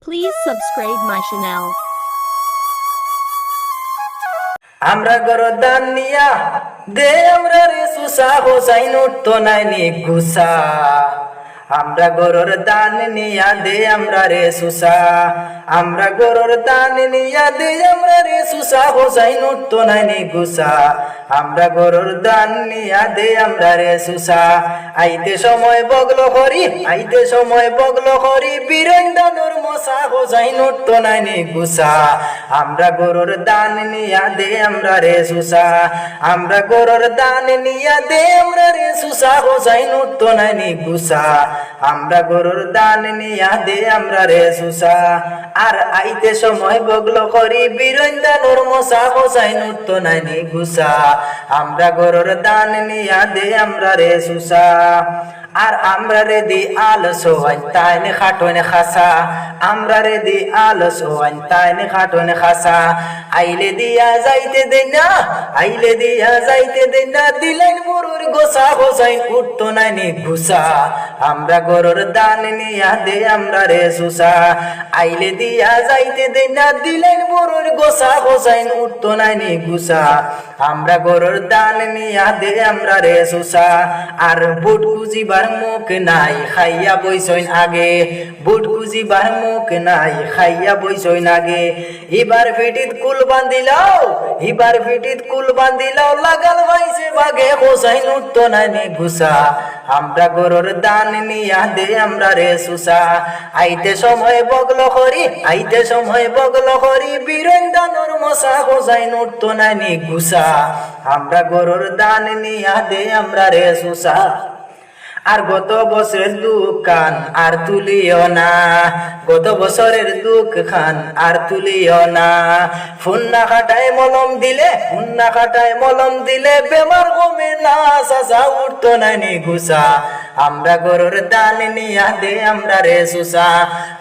Please subscribe my channel. আমরা গরদান নিয়া দে আমরা রে সুসা হোসাইন উঠতো নাই নি গুসা আমরা গরুর দান নিয়া দে আমরা রে সুসা আমরা গরুর দান নিয়া দে আমরা রে সুসা হোসাইন উঠতো নাই নি গুসা আমরা গরুর দান নিয়া দে আমরা রে সুসা আইতে সময় বগলো করি আইতে সময় বগলো করি বীরেন্দানুর মশা হোসাইন উঠতো নাই নি গুসা আমরা গরুর দান নিয়া দে আমরা রে সুসা আমরা গরুর দান নিয়া দে আমরা রে সুসা হোসাইন উঠতো নাই নি গুসা আমরা গরুর দান নিয়া দে আমরা রে সুসা আর আইতে সময় বগলো করি বীরেন্দানুর মশা হোসাইন উঠতো নাই নি গুসা আমরা গরুর দান নিয়া দে আমরা রে সুসা আর আমরা রে দি আলসো তাইনে খাটোনে খাসা আমরা রে দি আলসো তাইনে খাটোনে খাসা আইলে দিয়া যাইতে দে না আইলে দিয়া যাইতে দে না দিলেন গরুর গোসা হোসাইন উঠতো নাই নি ঘুসা আমরা গরুর দান নিয়া দে আমরা রে সুসা আইলে দিয়া যাইতে দে না দিলেন গরুর গোসা হোসাইন উঠতো নাই নি ঘুসা আমরা গরুর দান নিয়া দে আমরা রে সুসা আর বুট কুজিবার মুখ নাই খাইয়া বইসইন আগে বুট কুজিবার মুখ নাই খাইয়া বইসইন আগে এবার ফিটিত কুল বান্দিলাও এবার ফিটিত কুল বান্দিলাও লাগাল ভাইসে বাগে হোসাইন উঠতো নাই নি ঘুসা আমরা গরুর দান নিয়া দে আমরা রে সুসা আইতে সময় বগলো করি আইতে সময় বগলো করি বীরেন্দানুর মশা হোসাইন উঠতো নাই নি ঘুসা আমরা গরুর দান নিয়া দে আমরা রে সুসা আর গত বছরের দুঃখ খান আর তুলিও না গত বছরের দুঃখ খান আর তুলিও না ফুন্না খাটায় মলম দিলে ফুন্না খাটায় মলম দিলে বেমার কমে না সাসা উঠতো নাই নি ঘুসা আমরা গরুর দান নিয়া দে আমরা রে সুসা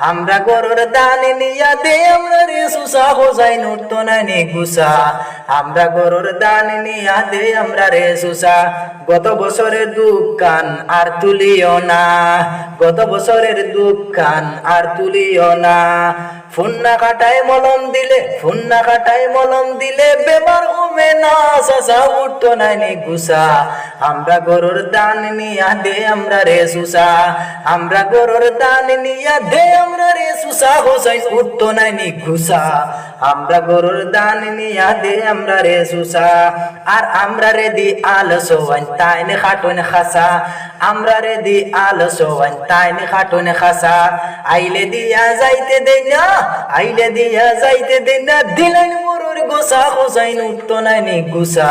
আমরা গরুর দান নিয়া দে আমরা রে সুসা হোসাইন উঠতো নাই নি ঘুসা আমরা গরুর দান নিয়া দে আমরা রে সুসা গত বছরের দুঃখ খান আর তুলিও না গত বছরের দুঃখ খান আর তুলিও না ফুন্না কাটায় মলম দিলে ফুন্না কাটায় মলম দিলে বেমার কমে না সাসা উঠতো নাই নি ঘুসা আমরা গরুর দান নিয়া দে আমরা রে সুসা আমরা গরুর দান নিয়া দে আমরা রে সুসা হোসাইন উঠতো নাই নি ঘুসা আমরা গরুর দান নিয়া দে আমরা রে সুসা আর আমরা রে দি আলসো তাইনে খাটোনে খাসা আমরা রে দি আলসো তাইনে খাটোনে খাসা আইলে দিয়া যাইতে দে না আইলে দিয়া যাইতে দে না দিলেন গরুর গোসা হোসাইন উঠতো নাই নি ঘুসা